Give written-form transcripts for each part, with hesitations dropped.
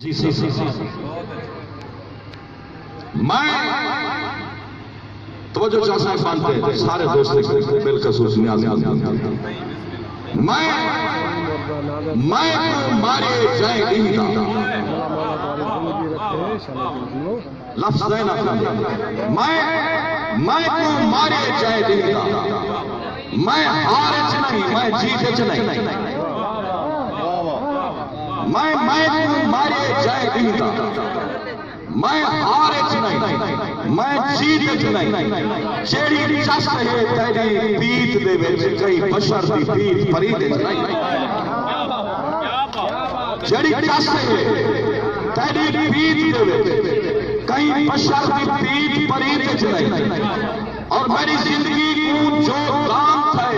جی سر میں توجہ چاہ صاحب مانتے ہیں سارے دوست بالخصوص نیاز میں مارے جائے دینا لفظ دینا میں کو مارے جائے دینا میں ہارے چ نہیں میں جیتے چ نہیں میں کو مارے جائے دینا میں ہارے چ نہیں میں جیتے چ نہیں جیڑی چس ہے تیری پیت دے وچ کئی بشر دی پیت پری دے نہیں جیڑی چس ہے تیری پیت دے وچ کئی بشر دی پیت پری دے نہیں اور میری زندگی کو جو کام تھے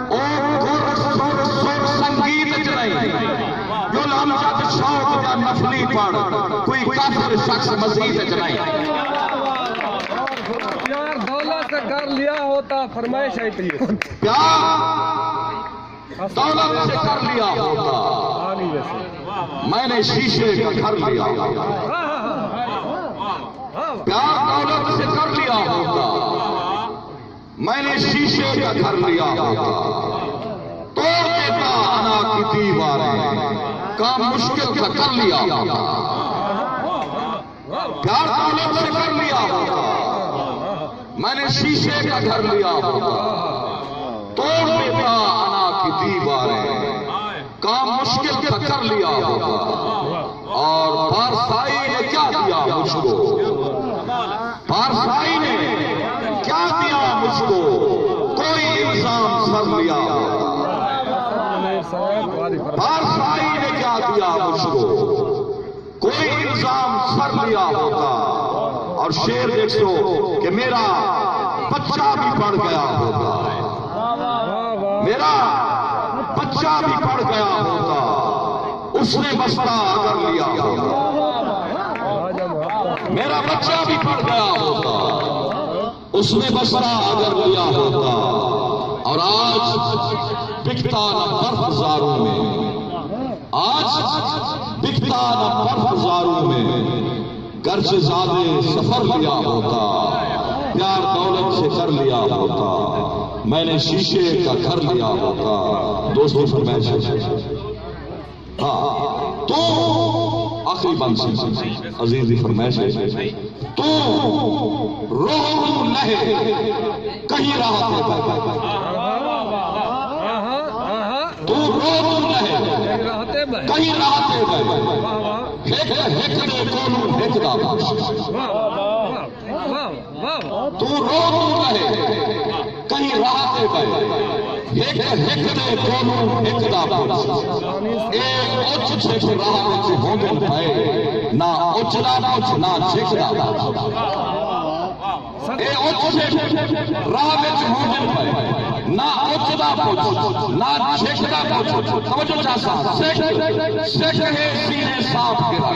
او گر سر سر سنگیت چ نہیں جو لامجد شوق یا نفلی پڑھ کوئی کافر شخص مزید چ نہیں یار دولت سے کر لیا ہوتا فرمائش ہے پیار دولت سے کر لیا ہوتا میں نے شیشے کا گھر لیا پیار دولت سے کر لیا ہوتا میں نے شیشے کا گھر لیا ہوتا توڑ دیتا انا کی دیواریں کام مشکل کا کر لیا ہوتا پیار دولت سے کر لیا ہوتا میں نے شیشے کا گھر لیا ہوتا توڑ دیتا انا کی دیواریں کام مشکل کا کر لیا ہوتا اور پارسائی نے کیا دیا مجھ کو پارسائی نے کیا دیا مجھ کو کوئی الزام سر لیا پارسائی نے کیا دیا مجھ کو کوئی الزام سر لیا ہوتا اور شعر دیکھو کہ میرا بچہ بھی پڑ گیا ہوتا میرا بچہ بھی پڑ گیا ہوتا اس نے بستہ اگر لیا ہوتا میرا بچہ بھی پڑ گیا ہوتا اس نے بستہ اگر لیا ہوتا اور آج بکتا نہ برف زاروں میں آج بکتا نہ برف زاروں میں گرچ زادے سفر لیا ہوتا پیار دولت سے کر لیا ہوتا میں نے شیشے کا گھر لیا ہوتا دوستوں فرمائش ہاں تو آخری بند سے عزیزی فرمائش تو روح لہے کہیں راحت ہے تو روح لہے کہیں راحت ہے ہیکڑے کونوں ہیکڑا تو روح لہے کہیں راحت ہے ہیکڑے کونوں ہیکڑا ایک اچھ چھک راہ وچ ہوندن پئے نہ اچھلا کچھ نہ چھکڑا اے اچھ چھک راہ وچ ہوندن پئے نہ اچھلا کچھ نہ چھکڑا کچھ توجہ چاہتا سکھ ہے سینے صاف کرا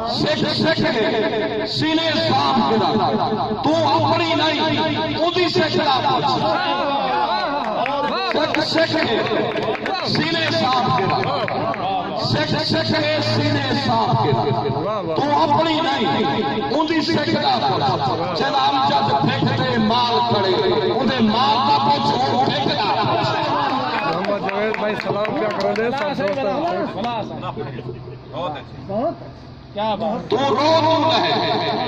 سکھ ہے سینے صاف کرا تو اپنی نہیں اودی سکھڑا کچھ سکھ ہے سینے صاف کرا سکھ ہے سینے صاف کرا تو اپنی نہیں اودی سکھڑا چل امجد پھیکتے مال کھڑے اودے مال کا پوچھ پھیکڑا محمد جاوید بھائی سلام کیا کرو دے کیا بات تو رو ہے